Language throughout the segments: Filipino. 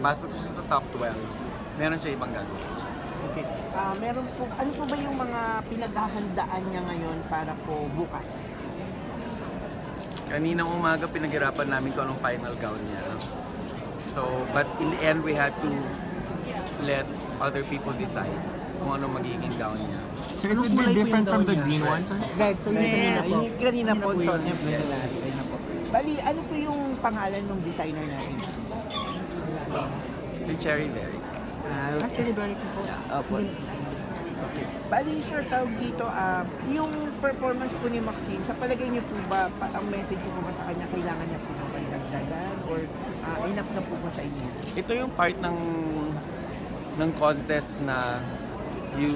papasok siya sa top 12, meron siya ibang gagawin. Okay. Meron po, ano po ba yung mga pinaghahandaan niya ngayon para po bukas? Kaninang umaga pinaghirapan namin kung anong final gown niya. So, but in the end, we had to let other people decide kung anong magiging gown niya. Sir, it would be different from the green one, sir? Right, so kanina po. Kanina po, Kanina po so, yung kanina po. Bali, ano po yung pangalan ng designer natin? Si Cherry Derrick. Actually, very po. Opo. Okay. Bali, sir, tawag dito, yung performance po ni Maxine, sa palagay niyo po ba, ang message niyo po ba sa kanya, kailangan niya po ba dagdagan or enough na po ba sa inyo? Ito yung part ng contest na you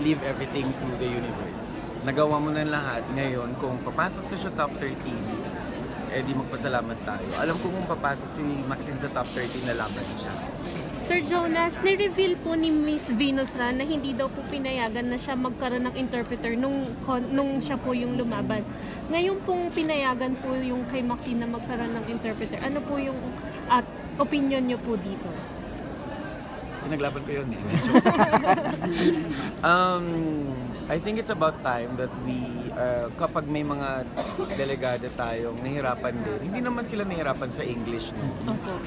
leave everything to the universe. Nagawa mo na lahat. Ngayon, kung papasok sa siya top 13, eh di magpasalamat tayo. Alam ko kung papasok si Maxine sa top 13 na laban siya. Sir Jonas, ni-reveal po ni Miss Venus Ra na hindi daw po pinayagan na siya magkaroon ng interpreter nung siya po yung lumaban. Ngayon pong pinayagan po yung kay Maxine na magkaroon ng interpreter. Ano po yung opinion niyo po dito? Pinaglaban ko yun eh. I think it's about time that we, kapag may mga delegada tayong nahirapan din, hindi naman sila nahirapan sa English. No? Opo.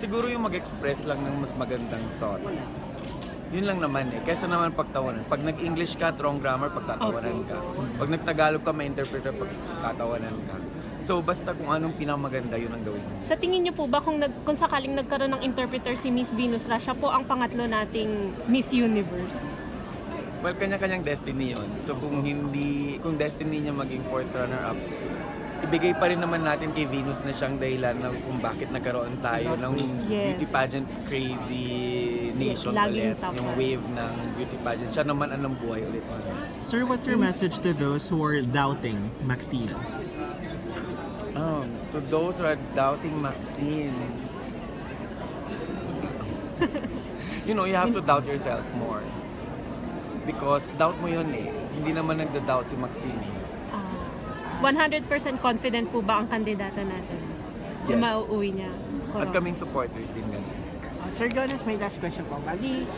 Siguro yung mag-express lang ng mas magandang thought. Yun lang naman eh. Kesa naman pagtawanan. Pag nag-English ka, wrong grammar, pagtatawanan ka. Pag nag-Tagalog ka, may interpreter, pagtatawanan ka. So basta kung anong pinamaganda, yun ang gawin mo. Sa tingin niyo po ba kung sakaling nagkaroon ng interpreter si Miss Venus Ra, siya po ang pangatlo nating Miss Universe? Well, kanya-kanyang destiny yun. So kung destiny niya maging fourth runner-up, ibigay pa rin naman natin kay Venus na siyang dahilan ng kung bakit nagkaroon tayo ng Yes. beauty pageant crazy nation Laging ulit. top Yung one. wave ng beauty pageant. Siya naman ang buhay ulit. Sir, what's your message to those who are doubting Maxine? To those who are doubting Maxine, you know, you have to doubt yourself more. Because doubt mo yun eh. Hindi naman nagda-doubt si Maxine eh. 100% confident po ba ang kandidata natin? Yes. Na mauuwi niya? At kaming supporters din ganun. Sir Jonas, may last question po. Bali,